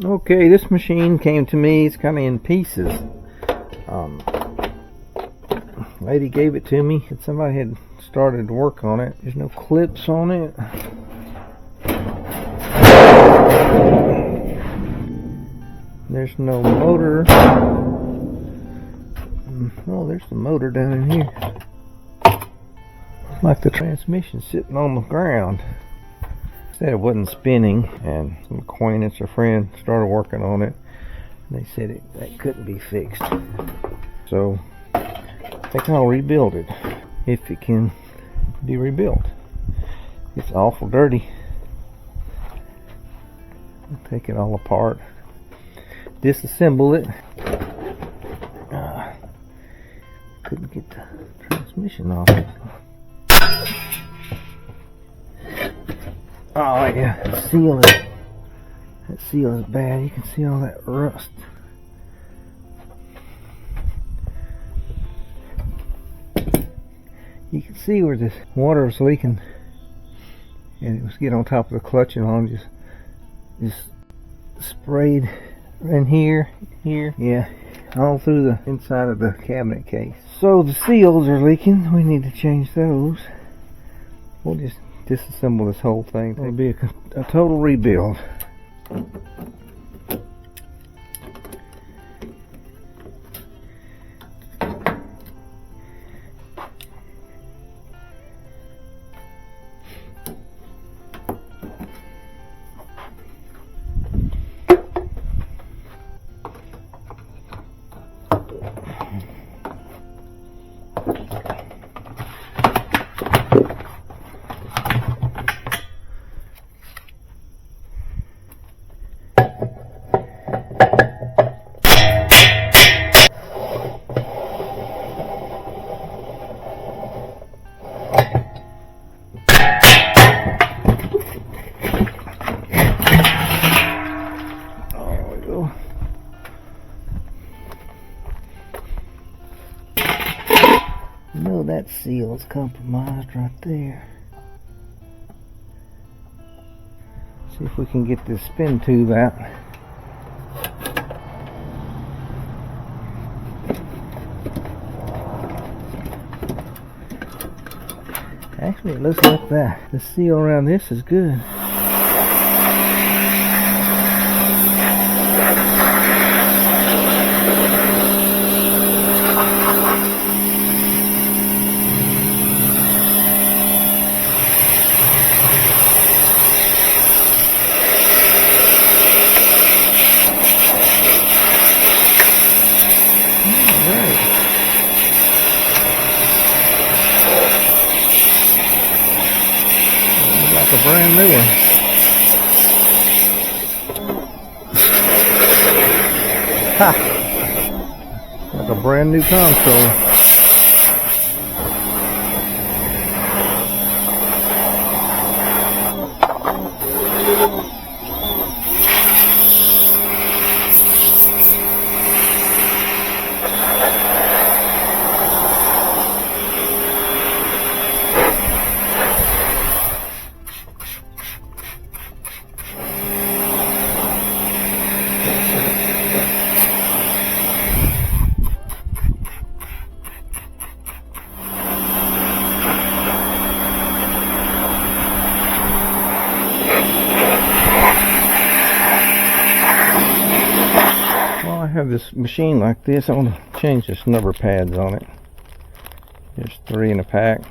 Okay, this machine came to me. It's kind of in pieces. Lady gave it to me. Somebody had started to work on it. There's no clips on it. There's no motor. Oh, there's the motor down in here. Like the transmission sitting on the ground. Said it wasn't spinning, and some acquaintance or friend started working on it. And they said that couldn't be fixed. So they can all rebuild it if it can be rebuilt. It's awful dirty. Take it all apart, disassemble it. Couldn't get the transmission off it. Oh yeah, that seal is bad. You can see all that rust. You can see where this water was leaking, and it was getting on top of the clutch, and all just sprayed in here, yeah, all through the inside of the cabinet case. So the seals are leaking. We need to change those. We'll just disassemble this whole thing. It'll be a total rebuild. That seal is compromised right there. See if we can get this spin tube out. Actually, it looks like the seal around this is good. Like a brand new one. Ha! Like a brand new console. Have this machine like this. I want to change this number pads on it. There's 3 in a pack.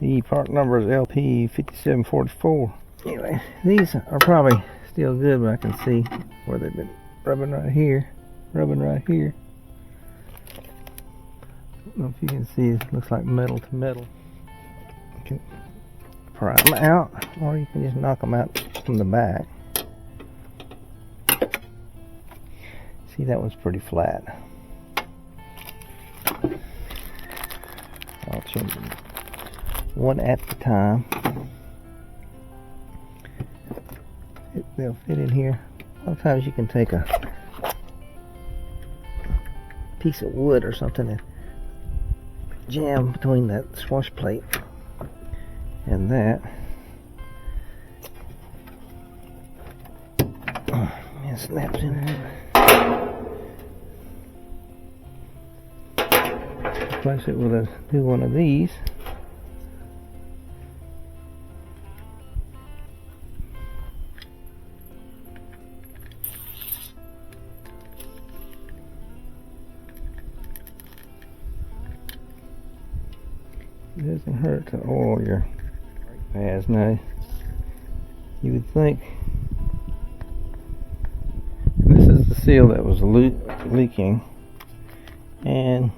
The part number is LP 5744. Anyway, these are probably still good, but I can see where they've been rubbing right here. I don't know if you can see, it looks like metal to metal. You can pry them out, or you can just knock them out from the back. See, that one's pretty flat. I'll change them one at a time. They'll fit in here. Sometimes you can take a piece of wood or something and jam between that swash plate and that. It snaps in there. Replace it with a new one of these. It doesn't hurt to oil your brake pads. Now, you would think this is the seal that was leaking, and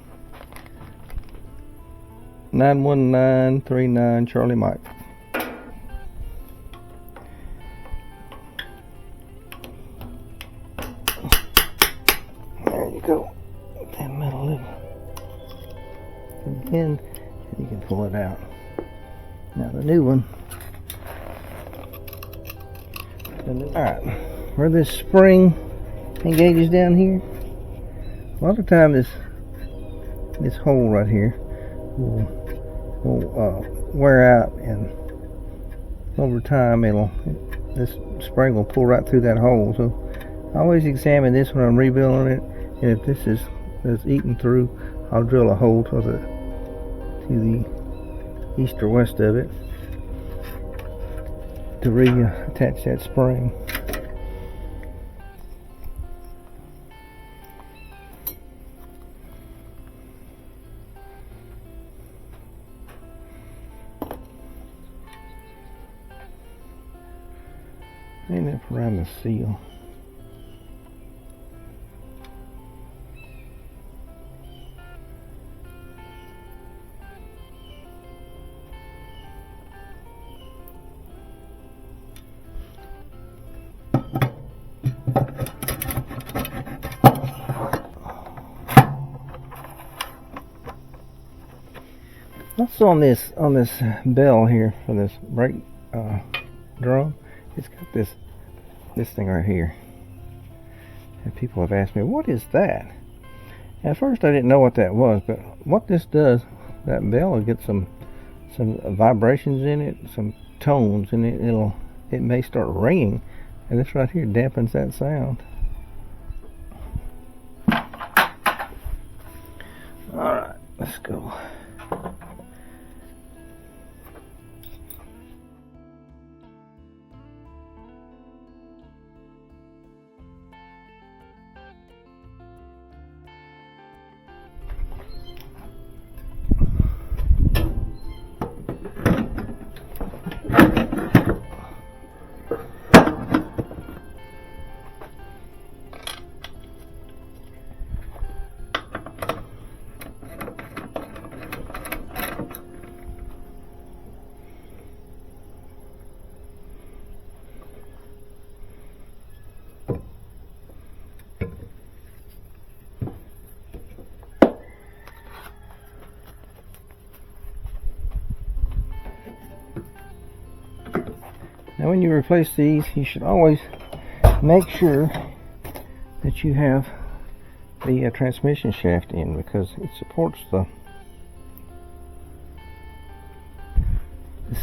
91939 Charlie Mike. There you go. That metal lid. Again, you can pull it out. Now the new one. Alright, where this spring engages down here, a lot of time this hole right here will wear out, and over time this spring will pull right through that hole. So I always examine this when I'm rebuilding it, and if this is eaten through, I'll drill a hole to the east or west of it to reattach that spring. And up around the seal. What's on this bell here for this brake drum? It's got this thing right here, and people have asked me, what is that? At first I didn't know what that was, but what this does, that bell will get some vibrations in it, some tones, and it may start ringing, and this right here dampens that sound. Alright, let's go. Now when you replace these, you should always make sure that you have the transmission shaft in, because it supports the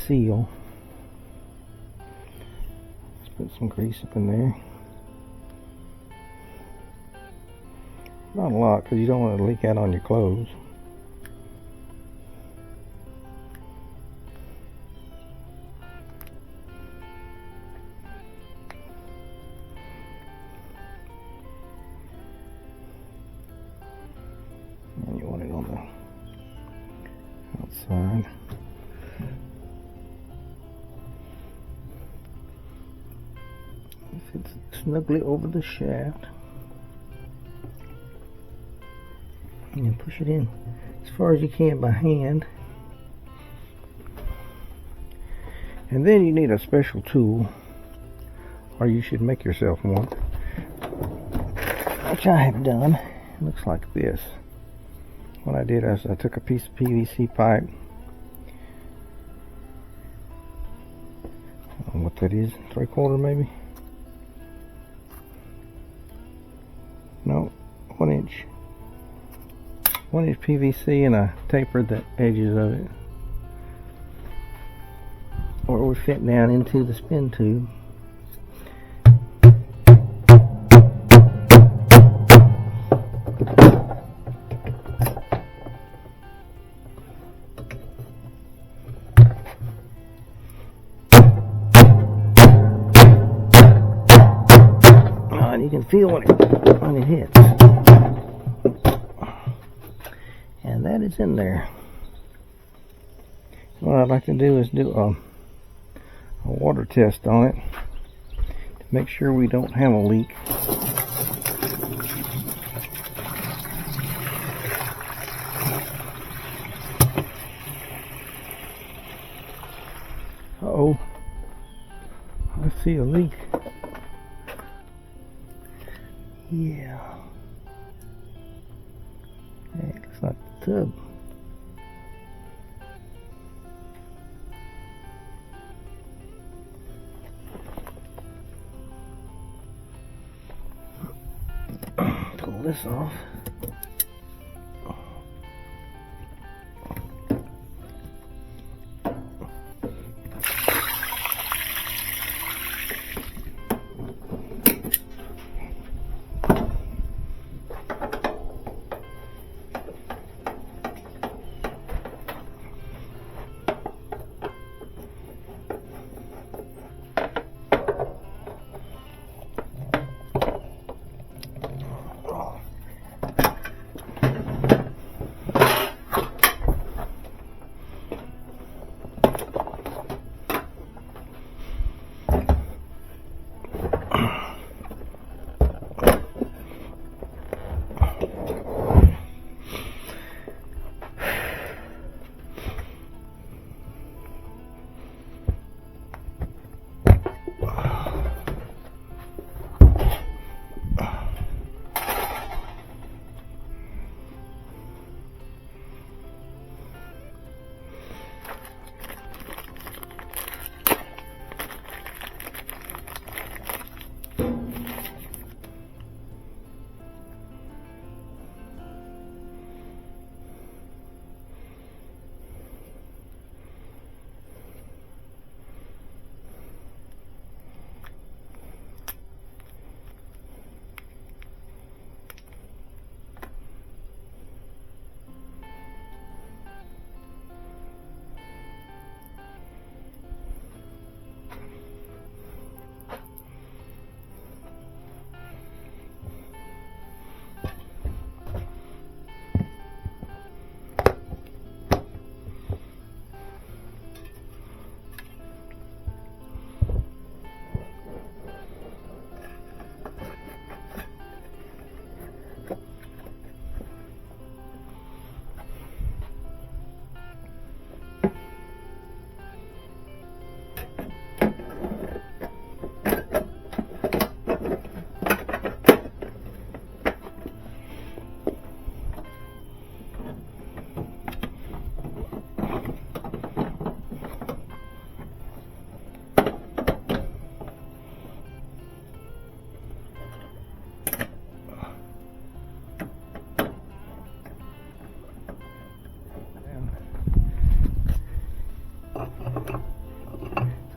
seal. Let's put some grease up in there. Not a lot, because you don't want it to leak out on your clothes. And you want it on the outside. It fits snugly over the shaft. And push it in as far as you can by hand. And then you need a special tool, or you should make yourself one, which I have done. It looks like this. What I did is I took a piece of PVC pipe. I don't know what that is, 3/4 maybe? No, 1 inch. 1 inch PVC, and I tapered the edges of it, or it would fit down into the spin tube. you can feel when it hits. And that is in there. What I'd like to do is do a water test on it to make sure we don't have a leak. Uh-oh, I see a leak. Yeah. Hey, it looks like the tub. Pull this off.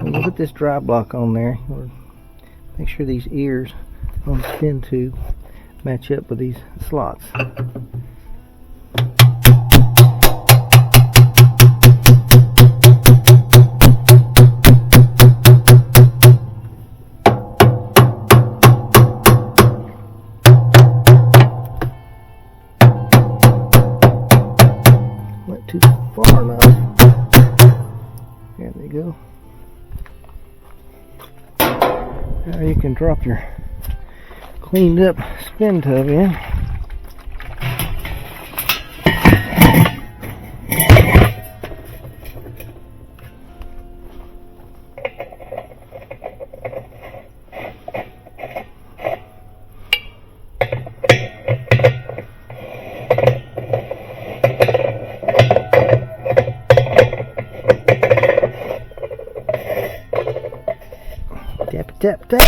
We'll put this dry block on there. We'll make sure these ears on the spin tube match up with these slots. Went too far enough. There they go. Now you can drop your cleaned up spin tub in. Tap, tap, tap.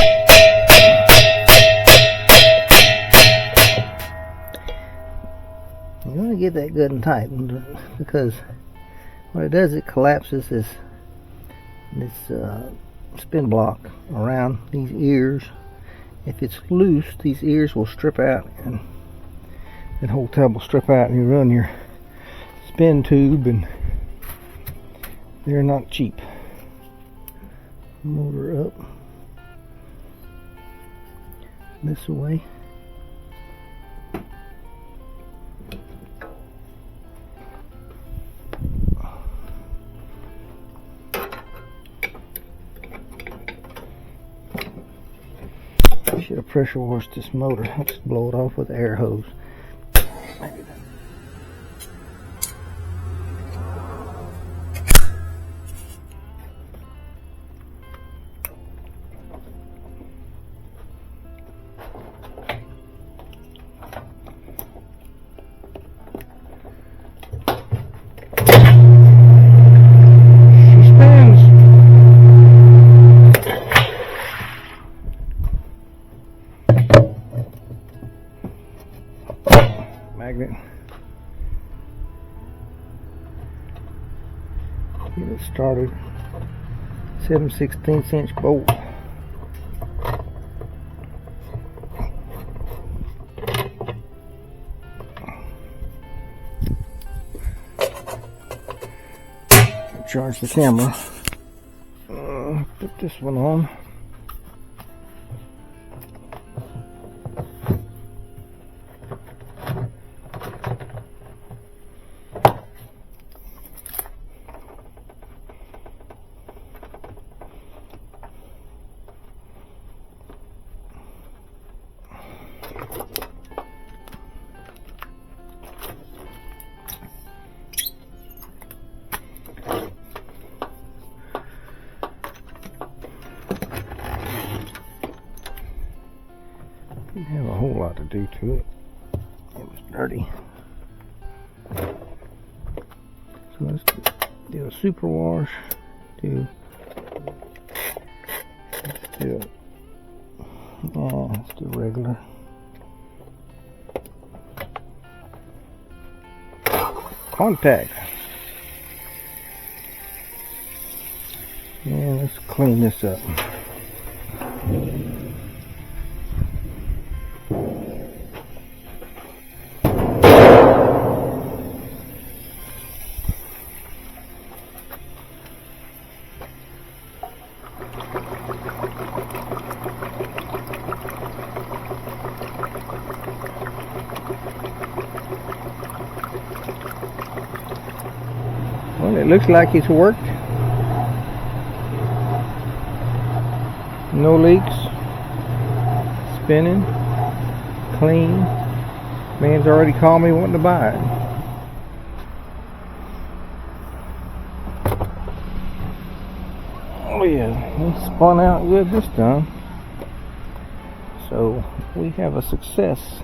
You want to get that good and tight, because what it does, it collapses this spin block around these ears. If it's loose, these ears will strip out, and that whole tub will strip out, and you run your spin tube, and they're not cheap. Motor up. this away. Should have pressure washed this motor. I'll just blow it off with the air hose. Maybe that. Magnet. Get it started. 7/16 inch bolt. Charge the camera. Put this one on. Didn't have a whole lot to do to it. It was dirty. So let's do a super wash. Let's do regular. Contact. And let's clean this up. Well, it looks like it's worked. No leaks. Spinning. Clean. Man's already called me wanting to buy it. Oh yeah, it spun out good this time. So we have a success.